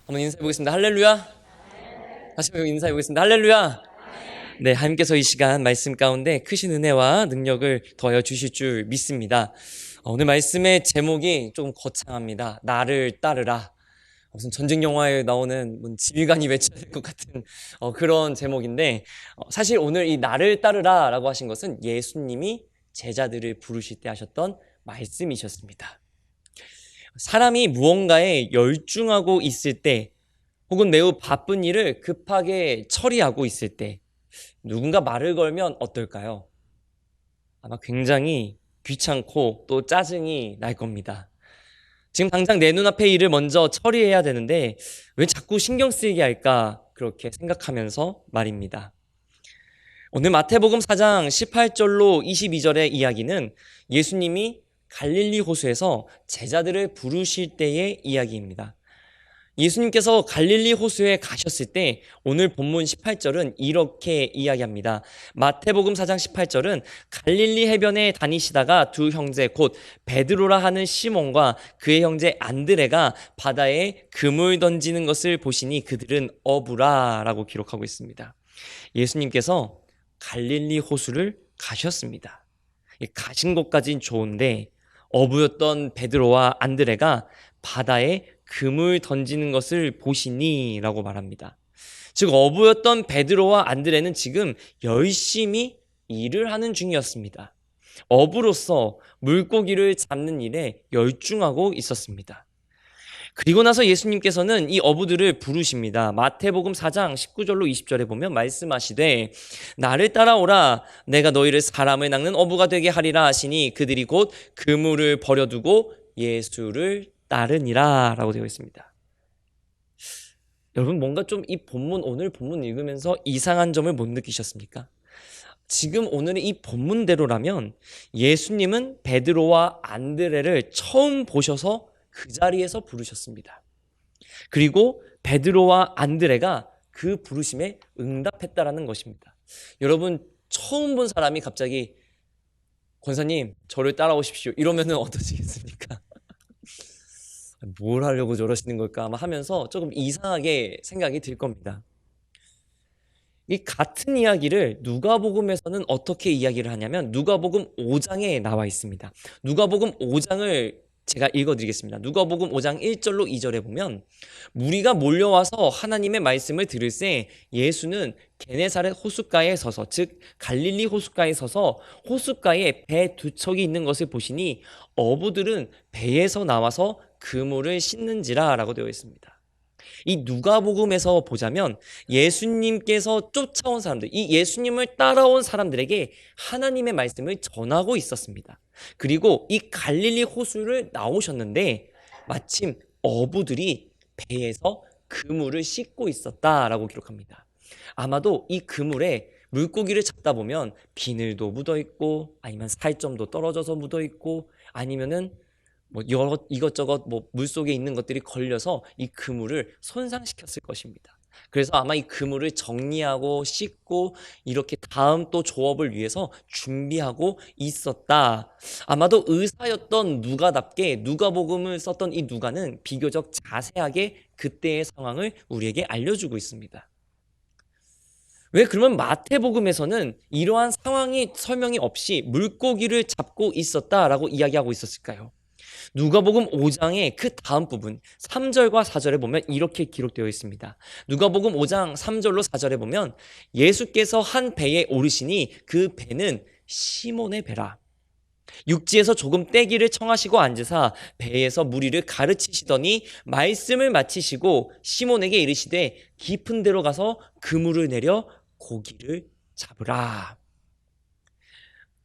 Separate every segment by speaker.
Speaker 1: 한번 인사해 보겠습니다. 할렐루야. 다시 한번 인사해 보겠습니다. 할렐루야. 네, 하나님께서 이 시간 말씀 가운데 크신 은혜와 능력을 더하여 주실 줄 믿습니다. 오늘 말씀의 제목이 좀 거창합니다. 나를 따르라. 무슨 전쟁 영화에 나오는 지휘관이 외쳐야 될 것 같은 그런 제목인데, 사실 오늘 이 나를 따르라라고 하신 것은 예수님이 제자들을 부르실 때 하셨던 말씀이셨습니다. 사람이 무언가에 열중하고 있을 때, 혹은 매우 바쁜 일을 급하게 처리하고 있을 때 누군가 말을 걸면 어떨까요? 아마 굉장히 귀찮고 또 짜증이 날 겁니다. 지금 당장 내 눈앞의 일을 먼저 처리해야 되는데 왜 자꾸 신경 쓰이게 할까? 그렇게 생각하면서 말입니다. 오늘 마태복음 4장 18절로 22절의 이야기는 예수님이 갈릴리 호수에서 제자들을 부르실 때의 이야기입니다. 예수님께서 갈릴리 호수에 가셨을 때 오늘 본문 18절은 이렇게 이야기합니다. 마태복음 4장 18절은 갈릴리 해변에 다니시다가 두 형제 곧 베드로라 하는 시몬과 그의 형제 안드레가 바다에 그물 던지는 것을 보시니 그들은 어부라라고 기록하고 있습니다. 예수님께서 갈릴리 호수를 가셨습니다. 가신 것까진 좋은데 어부였던 베드로와 안드레가 바다에 금을 던지는 것을 보시니 라고 말합니다. 즉 어부였던 베드로와 안드레는 지금 열심히 일을 하는 중이었습니다. 어부로서 물고기를 잡는 일에 열중하고 있었습니다. 그리고 나서 예수님께서는 이 어부들을 부르십니다. 마태복음 4장 19절로 20절에 보면 말씀하시되 나를 따라오라 내가 너희를 사람을 낚는 어부가 되게 하리라 하시니 그들이 곧 그물을 버려두고 예수를 따르니라 라고 되어 있습니다. 여러분 뭔가 좀 이 본문 오늘 본문 읽으면서 이상한 점을 못 느끼셨습니까? 지금 오늘의 이 본문대로라면 예수님은 베드로와 안드레를 처음 보셔서 그 자리에서 부르셨습니다. 그리고 베드로와 안드레가 그 부르심에 응답했다라는 것입니다. 여러분 처음 본 사람이 갑자기 권사님 저를 따라오십시오 이러면 어떠시겠습니까? 뭘 하려고 저러시는 걸까 아마 하면서 조금 이상하게 생각이 들 겁니다. 이 같은 이야기를 누가복음에서는 어떻게 이야기를 하냐면 누가복음 5장에 나와 있습니다. 누가복음 5장을 제가 읽어드리겠습니다. 누가복음 5장 1절로 2절에 보면 무리가 몰려와서 하나님의 말씀을 들을새 예수는 게네사렛 호숫가에 서서 즉 갈릴리 호숫가에 서서 호숫가에 배 두 척이 있는 것을 보시니 어부들은 배에서 나와서 그물을 씻는지라 라고 되어 있습니다. 이 누가복음에서 보자면 예수님께서 쫓아온 사람들, 이 예수님을 따라온 사람들에게 하나님의 말씀을 전하고 있었습니다. 그리고 이 갈릴리 호수를 나오셨는데 마침 어부들이 배에서 그물을 씻고 있었다라고 기록합니다. 아마도 이 그물에 물고기를 잡다 보면 비늘도 묻어 있고 아니면 살점도 떨어져서 묻어 있고 아니면은 이것저것 물속에 있는 것들이 걸려서 이 그물을 손상시켰을 것입니다. 그래서 아마 이 그물을 정리하고 씻고 이렇게 다음 또 조업을 위해서 준비하고 있었다. 아마도 의사였던 누가답게 누가복음을 썼던 이 누가는 비교적 자세하게 그때의 상황을 우리에게 알려주고 있습니다. 왜 그러면 마태복음에서는 이러한 상황이 설명이 없이 물고기를 잡고 있었다라고 이야기하고 있었을까요? 누가복음 5장의 그 다음 부분 3절과 4절에 보면 이렇게 기록되어 있습니다. 누가복음 5장 3절로 4절에 보면 예수께서 한 배에 오르시니 그 배는 시몬의 배라. 육지에서 조금 떼기를 청하시고 앉으사 배에서 무리를 가르치시더니 말씀을 마치시고 시몬에게 이르시되 깊은 데로 가서 그물을 내려 고기를 잡으라.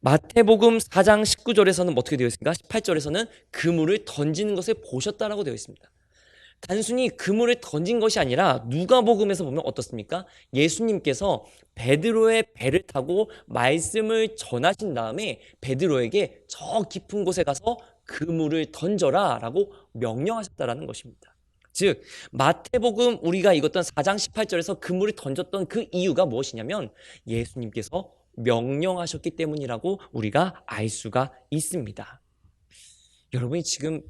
Speaker 1: 마태복음 4장 19절에서는 어떻게 되어 있습니까? 18절에서는 그물을 던지는 것을 보셨다라고 되어 있습니다. 단순히 그물을 던진 것이 아니라 누가복음에서 보면 어떻습니까? 예수님께서 베드로의 배를 타고 말씀을 전하신 다음에 베드로에게 저 깊은 곳에 가서 그물을 던져라 라고 명령하셨다라는 것입니다. 즉 마태복음 우리가 읽었던 4장 18절에서 그물을 던졌던 그 이유가 무엇이냐면 예수님께서 명령하셨기 때문이라고 우리가 알 수가 있습니다. 여러분이 지금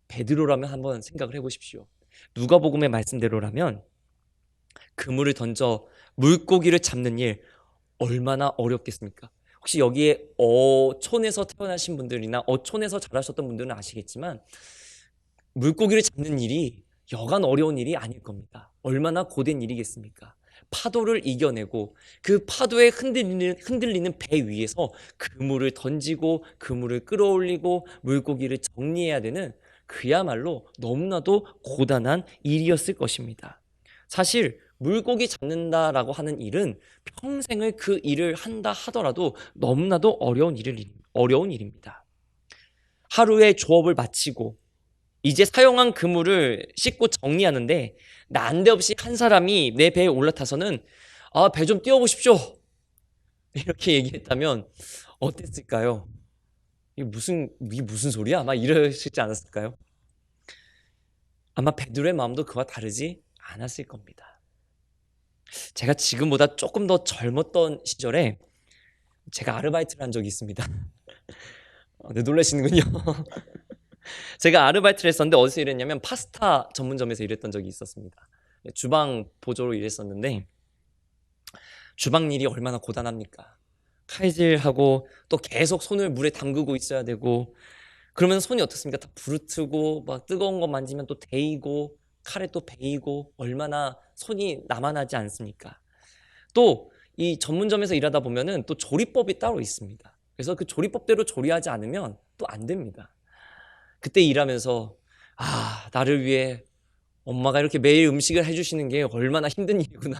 Speaker 1: 베드로라면 한번 생각을 해보십시오. 누가복음의 말씀대로라면 그물을 던져 물고기를 잡는 일 얼마나 어렵겠습니까? 혹시 여기에 어촌에서 태어나신 분들이나 어촌에서 자라셨던 분들은 아시겠지만 물고기를 잡는 일이 여간 어려운 일이 아닐 겁니다. 얼마나 고된 일이겠습니까? 파도를 이겨내고 그 파도에 흔들리는 배 위에서 그물을 던지고 그물을 끌어올리고 물고기를 정리해야 되는 그야말로 너무나도 고단한 일이었을 것입니다. 사실 물고기 잡는다라고 하는 일은 평생을 그 일을 한다 하더라도 너무나도 어려운 일입니다. 하루의 조업을 마치고 이제 사용한 그물을 씻고 정리하는데 난데없이 한 사람이 내 배에 올라타서는 배 좀 띄워보십시오 이렇게 얘기했다면 어땠을까요? 이게 무슨 소리야? 아마 이러시지 않았을까요? 아마 베드로의 마음도 그와 다르지 않았을 겁니다. 제가 지금보다 조금 더 젊었던 시절에 제가 아르바이트를 한 적이 있습니다. 네, 놀라시는군요. 제가 아르바이트를 했었는데 어디서 일했냐면 파스타 전문점에서 일했던 적이 있었습니다. 주방 보조로 일했었는데 주방 일이 얼마나 고단합니까? 칼질하고 또 계속 손을 물에 담그고 있어야 되고 그러면 손이 어떻습니까? 다 부르트고 막 뜨거운 거 만지면 또 데이고 칼에 또 베이고 얼마나 손이 남아나지 않습니까? 또 이 전문점에서 일하다 보면은 또 조리법이 따로 있습니다. 그래서 그 조리법대로 조리하지 않으면 또 안 됩니다. 그때 일하면서 나를 위해 엄마가 이렇게 매일 음식을 해주시는 게 얼마나 힘든 일이구나.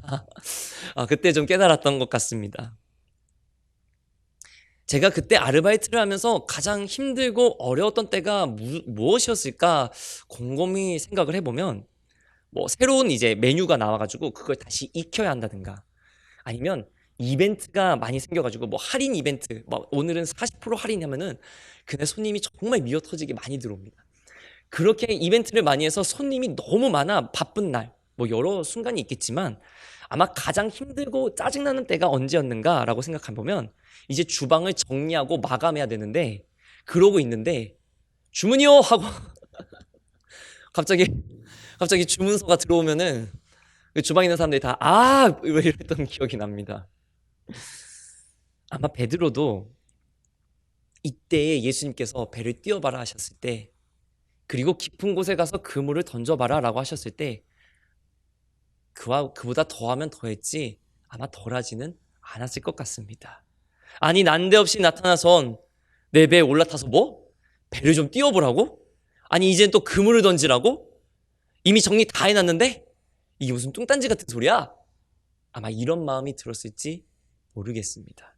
Speaker 1: 그때 좀 깨달았던 것 같습니다. 제가 그때 아르바이트를 하면서 가장 힘들고 어려웠던 때가 무엇이었을까 곰곰이 생각을 해보면 뭐 새로운 이제 메뉴가 나와가지고 그걸 다시 익혀야 한다든가 아니면 이벤트가 많이 생겨가지고 뭐 할인 이벤트 뭐 오늘은 40% 할인하면은 그날 손님이 정말 미어 터지게 많이 들어옵니다. 그렇게 이벤트를 많이 해서 손님이 너무 많아 바쁜 날 뭐 여러 순간이 있겠지만 아마 가장 힘들고 짜증나는 때가 언제였는가라고 생각해보면 이제 주방을 정리하고 마감해야 되는데 그러고 있는데 주문이요 하고 갑자기 주문서가 들어오면은 그 주방에 있는 사람들이 다 이랬던 기억이 납니다. 아마 베드로도 이때에 예수님께서 배를 띄워봐라 하셨을 때 그리고 깊은 곳에 가서 그물을 던져봐라 라고 하셨을 때 그보다 더하면 더했지 아마 덜하지는 않았을 것 같습니다. 아니 난데없이 나타나선 내 배에 올라타서 뭐? 배를 좀 띄워보라고? 아니 이젠 또 그물을 던지라고? 이미 정리 다 해놨는데? 이게 무슨 뚱딴지 같은 소리야? 아마 이런 마음이 들었을지 모르겠습니다.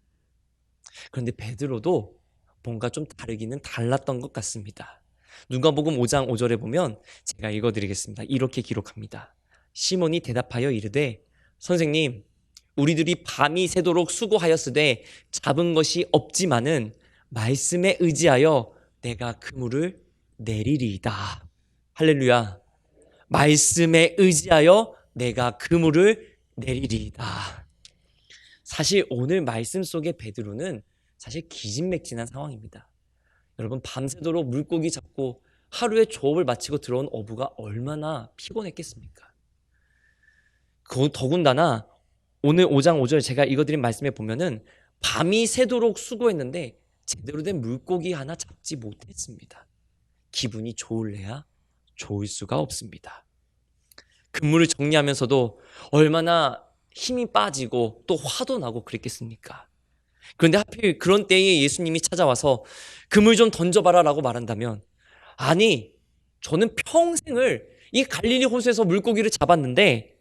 Speaker 1: 그런데 베드로도 뭔가 좀 다르기는 달랐던 것 같습니다. 누가복음 5장 5절에 보면 제가 읽어드리겠습니다. 이렇게 기록합니다. 시몬이 대답하여 이르되 선생님 우리들이 밤이 새도록 수고하였으되 잡은 것이 없지만은 말씀에 의지하여 내가 그물을 내리리이다. 할렐루야. 말씀에 의지하여 내가 그물을 내리리이다. 사실 오늘 말씀 속의 베드로는 사실 기진맥진한 상황입니다. 여러분 밤새도록 물고기 잡고 하루의 조업을 마치고 들어온 어부가 얼마나 피곤했겠습니까? 더군다나 오늘 5장 5절 제가 읽어드린 말씀에 보면은 밤이 새도록 수고했는데 제대로 된 물고기 하나 잡지 못했습니다. 기분이 좋을래야 좋을 수가 없습니다. 그물을 정리하면서도 얼마나 힘이 빠지고 또 화도 나고 그랬겠습니까? 그런데 하필 그런 때에 예수님이 찾아와서 그물 좀 던져봐라 라고 말한다면 아니 저는 평생을 이 갈릴리 호수에서 물고기를 잡았는데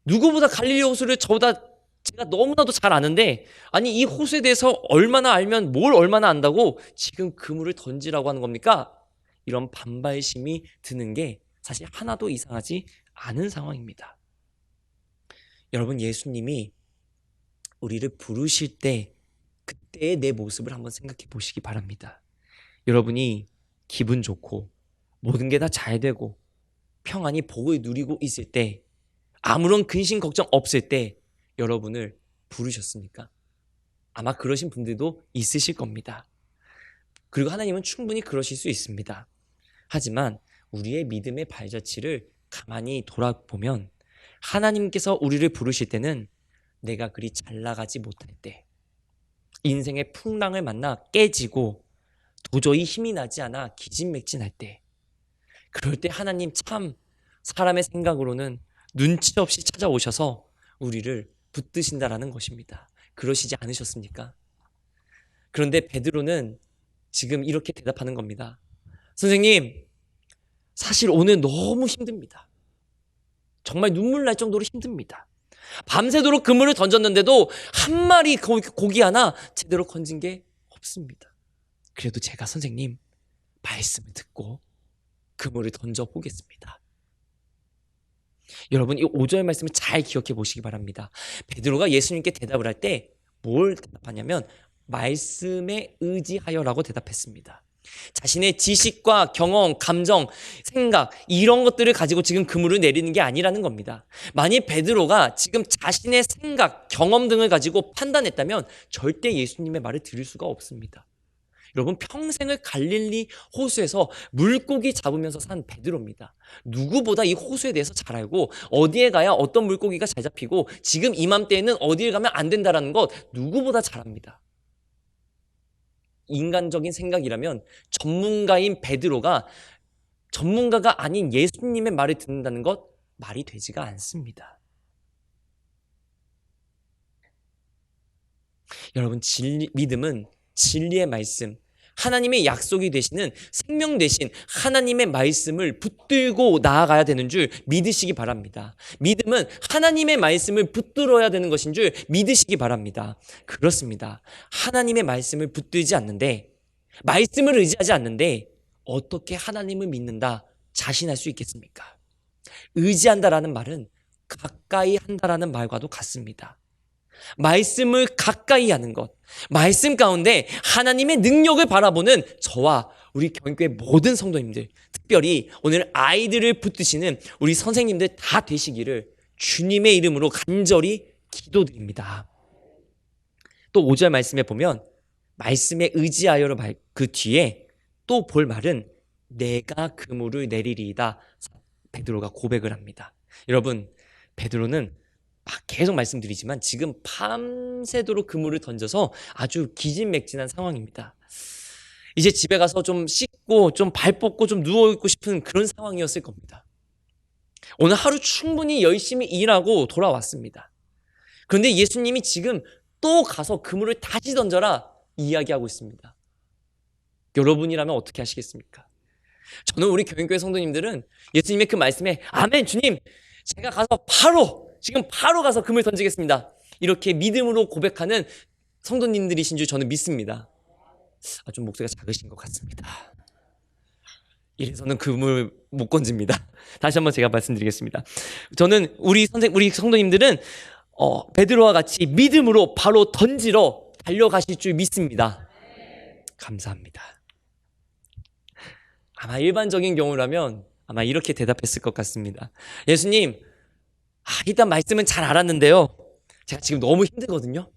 Speaker 1: 누구보다 갈릴리 호수를 저보다 제가 너무나도 잘 아는데 아니 이 호수에 대해서 얼마나 알면 뭘 얼마나 안다고 지금 그물을 던지라고 하는 겁니까? 이런 반발심이 드는 게 사실 하나도 이상하지 않은 상황입니다. 여러분 예수님이 우리를 부르실 때 그때의 내 모습을 한번 생각해 보시기 바랍니다. 여러분이 기분 좋고 모든 게 다 잘 되고 평안히 복을 누리고 있을 때 아무런 근심 걱정 없을 때 여러분을 부르셨습니까? 아마 그러신 분들도 있으실 겁니다. 그리고 하나님은 충분히 그러실 수 있습니다. 하지만 우리의 믿음의 발자취를 가만히 돌아보면 하나님께서 우리를 부르실 때는 내가 그리 잘 나가지 못할 때, 인생의 풍랑을 만나 깨지고 도저히 힘이 나지 않아 기진맥진할 때, 그럴 때 하나님 참 사람의 생각으로는 눈치 없이 찾아오셔서 우리를 붙드신다라는 것입니다. 그러시지 않으셨습니까? 그런데 베드로는 지금 이렇게 대답하는 겁니다. 선생님, 사실 오늘 너무 힘듭니다. 정말 눈물 날 정도로 힘듭니다. 밤새도록 그물을 던졌는데도 한 마리 고기 하나 제대로 건진 게 없습니다. 그래도 제가 선생님 말씀을 듣고 그물을 던져보겠습니다. 여러분, 이 5절 말씀을 잘 기억해 보시기 바랍니다. 베드로가 예수님께 대답을 할 때 뭘 대답하냐면 말씀에 의지하여라고 대답했습니다. 자신의 지식과 경험, 감정, 생각 이런 것들을 가지고 지금 그물을 내리는 게 아니라는 겁니다. 만약 베드로가 지금 자신의 생각, 경험 등을 가지고 판단했다면 절대 예수님의 말을 들을 수가 없습니다. 여러분, 평생을 갈릴리 호수에서 물고기 잡으면서 산 베드로입니다. 누구보다 이 호수에 대해서 잘 알고 어디에 가야 어떤 물고기가 잘 잡히고 지금 이맘때에는 어디에 가면 안 된다라는 것 누구보다 잘 압니다. 인간적인 생각이라면 전문가인 베드로가 전문가가 아닌 예수님의 말을 듣는다는 것 말이 되지가 않습니다. 여러분, 믿음은 진리의 말씀, 하나님의 약속이 되시는 생명 되신 하나님의 말씀을 붙들고 나아가야 되는 줄 믿으시기 바랍니다. 믿음은 하나님의 말씀을 붙들어야 되는 것인 줄 믿으시기 바랍니다. 그렇습니다. 하나님의 말씀을 붙들지 않는데, 말씀을 의지하지 않는데 어떻게 하나님을 믿는다 자신할 수 있겠습니까? 의지한다라는 말은 가까이 한다라는 말과도 같습니다. 말씀을 가까이 하는 것, 말씀 가운데 하나님의 능력을 바라보는 저와 우리 경교회 모든 성도님들, 특별히 오늘 아이들을 붙드시는 우리 선생님들 다 되시기를 주님의 이름으로 간절히 기도드립니다. 또 5절 말씀에 보면 말씀에 의지하여로 그 뒤에 또 볼 말은 내가 그물을 내리리이다. 베드로가 고백을 합니다. 여러분, 베드로는 계속 말씀드리지만 지금 밤새도록 그물을 던져서 아주 기진맥진한 상황입니다. 이제 집에 가서 좀 씻고 좀 발 뻗고 좀 누워있고 싶은 그런 상황이었을 겁니다. 오늘 하루 충분히 열심히 일하고 돌아왔습니다. 그런데 예수님이 지금 또 가서 그물을 다시 던져라 이야기하고 있습니다. 여러분이라면 어떻게 하시겠습니까? 저는 우리 교인교회 성도님들은 예수님의 그 말씀에 아멘 주님, 제가 가서 지금 바로 가서 그물 던지겠습니다, 이렇게 믿음으로 고백하는 성도님들이신 줄 저는 믿습니다. 좀 목소리가 작으신 것 같습니다. 이래서는 그물 못 건집니다. 다시 한번 제가 말씀드리겠습니다. 저는 우리 성도님들은 베드로와 같이 믿음으로 바로 던지러 달려가실 줄 믿습니다. 감사합니다. 아마 일반적인 경우라면 아마 이렇게 대답했을 것 같습니다. 예수님, 일단 말씀은 잘 알았는데요, 제가 지금 너무 힘들거든요.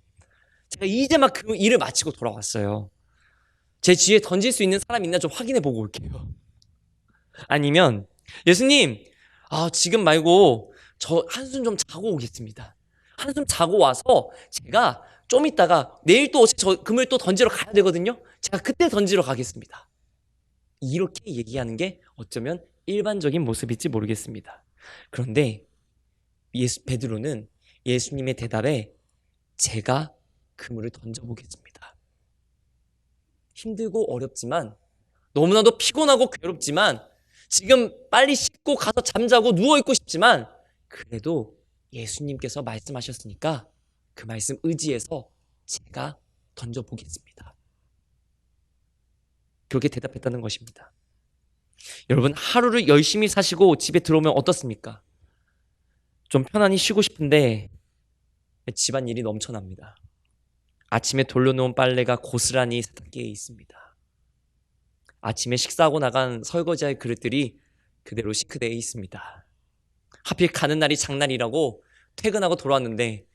Speaker 1: 제가 이제 막 그 일을 마치고 돌아왔어요. 제 뒤에 던질 수 있는 사람 있나 좀 확인해 보고 올게요. 아니면 예수님, 지금 말고 저 한숨 좀 자고 오겠습니다. 한숨 자고 와서 제가 좀 있다가 내일 또 저 그물 또 던지러 가야 되거든요. 제가 그때 던지러 가겠습니다. 이렇게 얘기하는 게 어쩌면 일반적인 모습일지 모르겠습니다. 그런데 베드로는 예수님의 대답에 제가 그물을 던져보겠습니다. 힘들고 어렵지만, 너무나도 피곤하고 괴롭지만, 지금 빨리 씻고 가서 잠자고 누워있고 싶지만, 그래도 예수님께서 말씀하셨으니까 그 말씀 의지해서 제가 던져보겠습니다. 그렇게 대답했다는 것입니다. 여러분, 하루를 열심히 사시고 집에 들어오면 어떻습니까? 좀 편안히 쉬고 싶은데 집안일이 넘쳐납니다. 아침에 돌려놓은 빨래가 고스란히 세탁기에 있습니다. 아침에 식사하고 나간 설거지할 그릇들이 그대로 싱크대에 있습니다. 하필 가는 날이 장날이라고 퇴근하고 돌아왔는데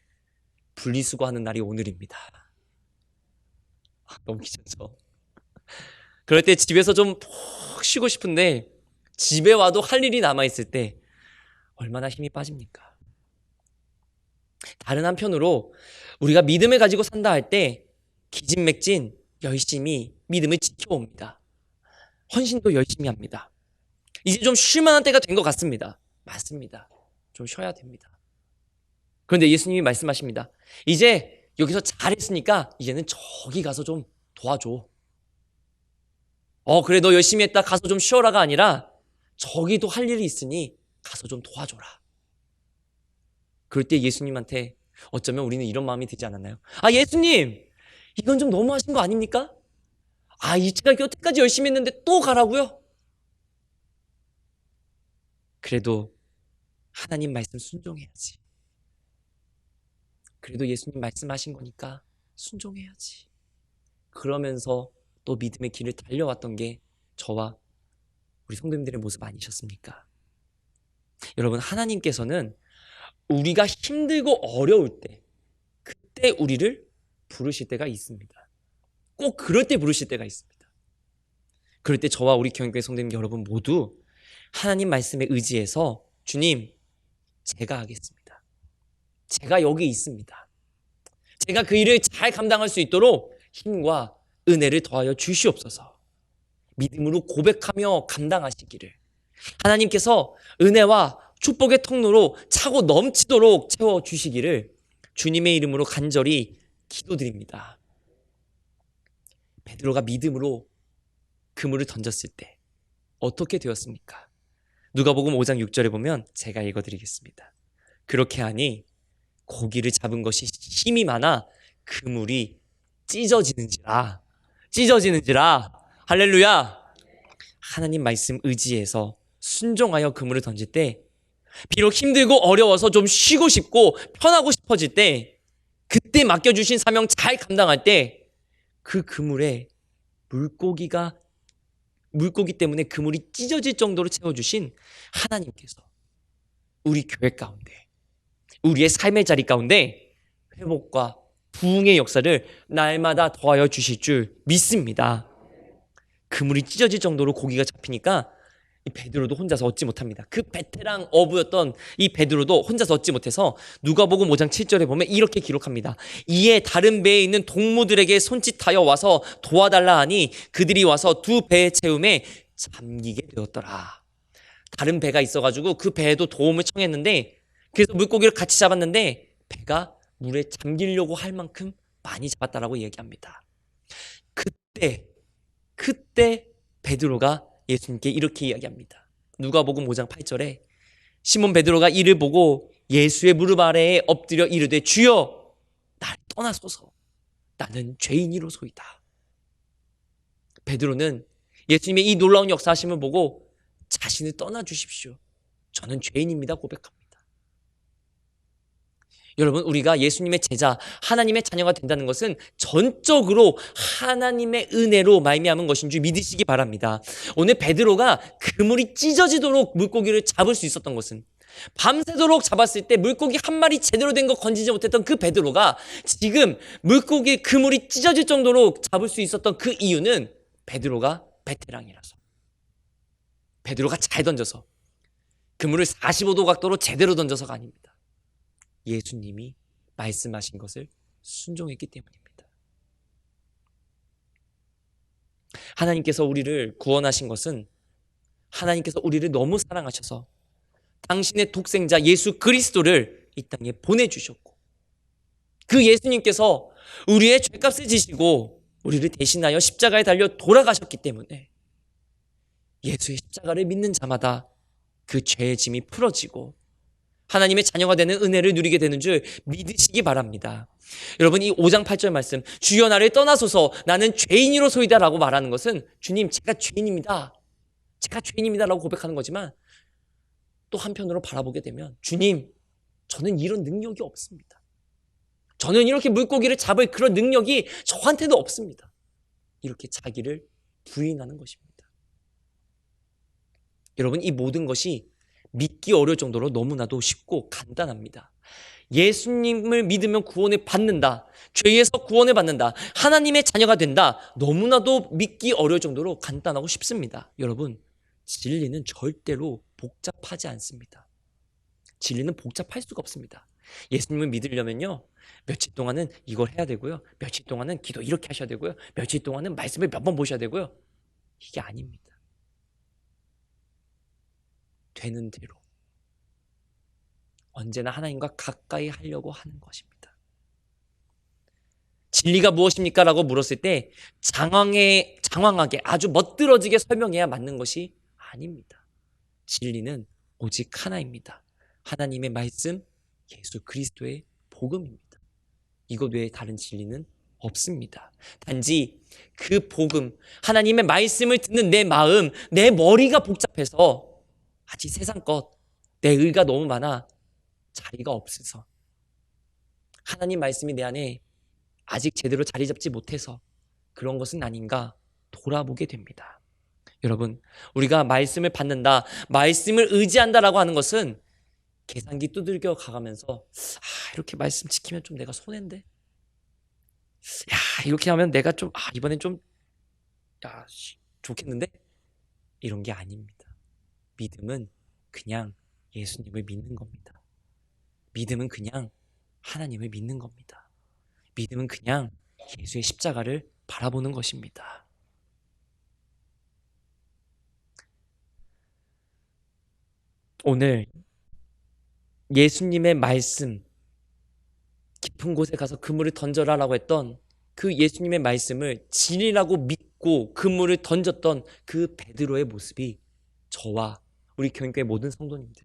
Speaker 1: 분리수거하는 날이 오늘입니다. 너무 귀찮죠? 그럴 때 집에서 좀 푹 쉬고 싶은데 집에 와도 할 일이 남아있을 때 얼마나 힘이 빠집니까? 다른 한편으로 우리가 믿음을 가지고 산다 할 때 기진맥진 열심히 믿음을 지켜옵니다. 헌신도 열심히 합니다. 이제 좀 쉴 만한 때가 된 것 같습니다. 맞습니다. 좀 쉬어야 됩니다. 그런데 예수님이 말씀하십니다. 이제 여기서 잘했으니까 이제는 저기 가서 좀 도와줘. 그래 너 열심히 했다 가서 좀 쉬어라가 아니라 저기도 할 일이 있으니 가서 좀 도와줘라. 그럴 때 예수님한테 어쩌면 우리는 이런 마음이 들지 않았나요? 아 예수님 이건 좀 너무하신 거 아닙니까? 제가 여태까지 열심히 했는데 또 가라고요? 그래도 하나님 말씀 순종해야지. 그래도 예수님 말씀하신 거니까 순종해야지. 그러면서 또 믿음의 길을 달려왔던 게 저와 우리 성도님들의 모습 아니셨습니까? 여러분 하나님께서는 우리가 힘들고 어려울 때 그때 우리를 부르실 때가 있습니다. 꼭 그럴 때 부르실 때가 있습니다. 그럴 때 저와 우리 경영교회 성도님 여러분 모두 하나님 말씀에 의지해서 주님 제가 하겠습니다. 제가 여기 있습니다. 제가 그 일을 잘 감당할 수 있도록 힘과 은혜를 더하여 주시옵소서. 믿음으로 고백하며 감당하시기를 하나님께서 은혜와 축복의 통로로 차고 넘치도록 채워주시기를 주님의 이름으로 간절히 기도드립니다. 베드로가 믿음으로 그물을 던졌을 때 어떻게 되었습니까? 누가복음 5장 6절에 보면 제가 읽어드리겠습니다. 그렇게 하니 고기를 잡은 것이 힘이 많아 그물이 찢어지는지라 할렐루야. 하나님 말씀 의지해서 순종하여 그물을 던질 때 비록 힘들고 어려워서 좀 쉬고 싶고 편하고 싶어질 때 그때 맡겨주신 사명 잘 감당할 때 그 그물에 물고기 때문에 그물이 찢어질 정도로 채워주신 하나님께서 우리 교회 가운데 우리의 삶의 자리 가운데 회복과 부흥의 역사를 날마다 더하여 주실 줄 믿습니다. 그물이 찢어질 정도로 고기가 잡히니까 이 베드로도 혼자서 얻지 못합니다. 그 베테랑 어부였던 이 베드로도 혼자서 얻지 못해서 누가복음 5장 7절에 보면 이렇게 기록합니다. 이에 다른 배에 있는 동무들에게 손짓하여 와서 도와달라 하니 그들이 와서 두 배의 채움에 잠기게 되었더라. 다른 배가 있어가지고 그 배에도 도움을 청했는데 그래서 물고기를 같이 잡았는데 배가 물에 잠기려고 할 만큼 많이 잡았다라고 얘기합니다. 그때 베드로가 예수님께 이렇게 이야기합니다. 누가복음 5장 8절에 시몬 베드로가 이를 보고 예수의 무릎 아래에 엎드려 이르되 주여 나를 떠나소서 나는 죄인이로소이다. 베드로는 예수님의 이 놀라운 역사하심을 보고 자신을 떠나주십시오. 저는 죄인입니다 고백합니다. 여러분 우리가 예수님의 제자 하나님의 자녀가 된다는 것은 전적으로 하나님의 은혜로 말미암은 것인 줄 믿으시기 바랍니다. 오늘 베드로가 그물이 찢어지도록 물고기를 잡을 수 있었던 것은 밤새도록 잡았을 때 물고기 한 마리 제대로 된 거 건지지 못했던 그 베드로가 지금 물고기 그물이 찢어질 정도로 잡을 수 있었던 그 이유는 베드로가 베테랑이라서 베드로가 잘 던져서 그물을 45도 각도로 제대로 던져서가 아닙니다. 예수님이 말씀하신 것을 순종했기 때문입니다. 하나님께서 우리를 구원하신 것은 하나님께서 우리를 너무 사랑하셔서 당신의 독생자 예수 그리스도를 이 땅에 보내주셨고 그 예수님께서 우리의 죄값을 지시고 우리를 대신하여 십자가에 달려 돌아가셨기 때문에 예수의 십자가를 믿는 자마다 그 죄의 짐이 풀어지고 하나님의 자녀가 되는 은혜를 누리게 되는 줄 믿으시기 바랍니다. 여러분 이 5장 8절 말씀 주여 나를 떠나소서 나는 죄인이로소이다 라고 말하는 것은 주님 제가 죄인입니다 라고 고백하는 거지만 또 한편으로 바라보게 되면 주님 저는 이런 능력이 없습니다. 저는 이렇게 물고기를 잡을 그런 능력이 저한테도 없습니다. 이렇게 자기를 부인하는 것입니다. 여러분 이 모든 것이 믿기 어려울 정도로 너무나도 쉽고 간단합니다. 예수님을 믿으면 구원을 받는다. 죄에서 구원을 받는다. 하나님의 자녀가 된다. 너무나도 믿기 어려울 정도로 간단하고 쉽습니다. 여러분 진리는 절대로 복잡하지 않습니다. 진리는 복잡할 수가 없습니다. 예수님을 믿으려면요, 며칠 동안은 이걸 해야 되고요, 며칠 동안은 기도 이렇게 하셔야 되고요, 며칠 동안은 말씀을 몇 번 보셔야 되고요. 이게 아닙니다. 되는 대로 언제나 하나님과 가까이 하려고 하는 것입니다. 진리가 무엇입니까? 라고 물었을 때 장황하게 아주 멋들어지게 설명해야 맞는 것이 아닙니다. 진리는 오직 하나입니다. 하나님의 말씀, 예수 그리스도의 복음입니다. 이것 외에 다른 진리는 없습니다. 단지 그 복음, 하나님의 말씀을 듣는 내 마음, 내 머리가 복잡해서 아직 세상 것, 내 의가 너무 많아 자리가 없어서, 하나님 말씀이 내 안에 아직 제대로 자리 잡지 못해서 그런 것은 아닌가 돌아보게 됩니다. 여러분, 우리가 말씀을 받는다, 말씀을 의지한다라고 하는 것은 계산기 두들겨 가가면서 이렇게 말씀 지키면 좀 내가 손해인데, 이렇게 하면 내가 좀 이번엔 좀 좋겠는데, 이런 게 아닙니다. 믿음은 그냥 예수님을 믿는 겁니다. 믿음은 그냥 하나님을 믿는 겁니다. 믿음은 그냥 예수의 십자가를 바라보는 것입니다. 오늘 예수님의 말씀, 깊은 곳에 가서 그물을 던져라라고 했던 그 예수님의 말씀을 진리라고 믿고 그물을 던졌던 그 베드로의 모습이 저와 우리 교인교회 모든 성도님들,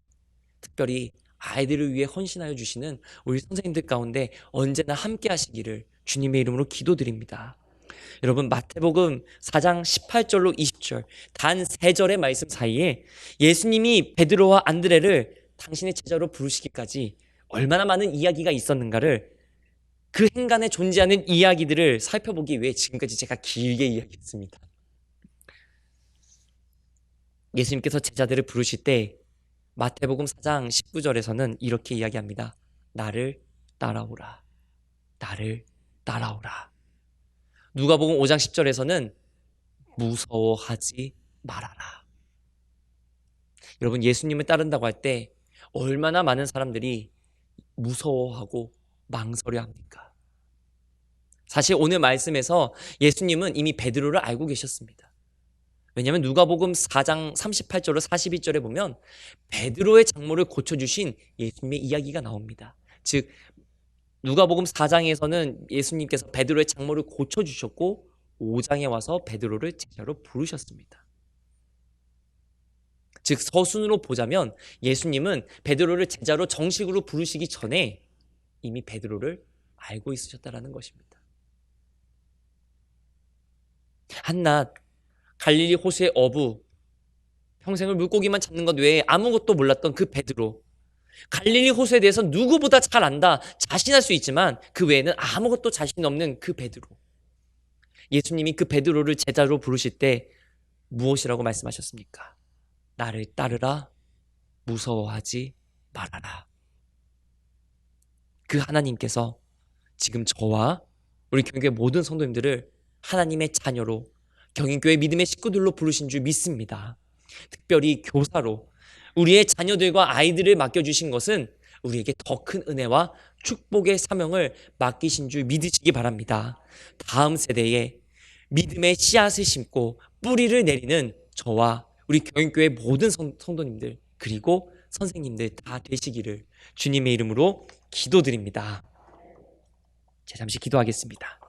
Speaker 1: 특별히 아이들을 위해 헌신하여 주시는 우리 선생님들 가운데 언제나 함께 하시기를 주님의 이름으로 기도드립니다. 여러분, 마태복음 4장 18절로 20절 단 3절의 말씀 사이에 예수님이 베드로와 안드레를 당신의 제자로 부르시기까지 얼마나 많은 이야기가 있었는가를, 그 행간에 존재하는 이야기들을 살펴보기 위해 지금까지 제가 길게 이야기했습니다. 예수님께서 제자들을 부르실 때 마태복음 4장 19절에서는 이렇게 이야기합니다. 나를 따라오라. 나를 따라오라. 누가복음 5장 10절에서는 무서워하지 말아라. 여러분, 예수님을 따른다고 할 때 얼마나 많은 사람들이 무서워하고 망설여 합니까? 사실 오늘 말씀에서 예수님은 이미 베드로를 알고 계셨습니다. 왜냐하면 누가복음 4장 38절로 42절에 보면 베드로의 장모를 고쳐주신 예수님의 이야기가 나옵니다. 즉, 누가복음 4장에서는 예수님께서 베드로의 장모를 고쳐주셨고 5장에 와서 베드로를 제자로 부르셨습니다. 즉, 서순으로 보자면 예수님은 베드로를 제자로 정식으로 부르시기 전에 이미 베드로를 알고 있으셨다는 것입니다. 한낱 갈릴리 호수의 어부, 평생을 물고기만 잡는 것 외에 아무것도 몰랐던 그 베드로, 갈릴리 호수에 대해서 누구보다 잘 안다 자신할 수 있지만 그 외에는 아무것도 자신 없는 그 베드로, 예수님이 그 베드로를 제자로 부르실 때 무엇이라고 말씀하셨습니까? 나를 따르라, 무서워하지 말아라. 그 하나님께서 지금 저와 우리 교회 모든 성도님들을 하나님의 자녀로, 경인교회 믿음의 식구들로 부르신 줄 믿습니다. 특별히 교사로 우리의 자녀들과 아이들을 맡겨주신 것은 우리에게 더 큰 은혜와 축복의 사명을 맡기신 줄 믿으시기 바랍니다. 다음 세대에 믿음의 씨앗을 심고 뿌리를 내리는 저와 우리 경인교회 모든 성도님들, 그리고 선생님들 다 되시기를 주님의 이름으로 기도드립니다. 제가 잠시 기도하겠습니다.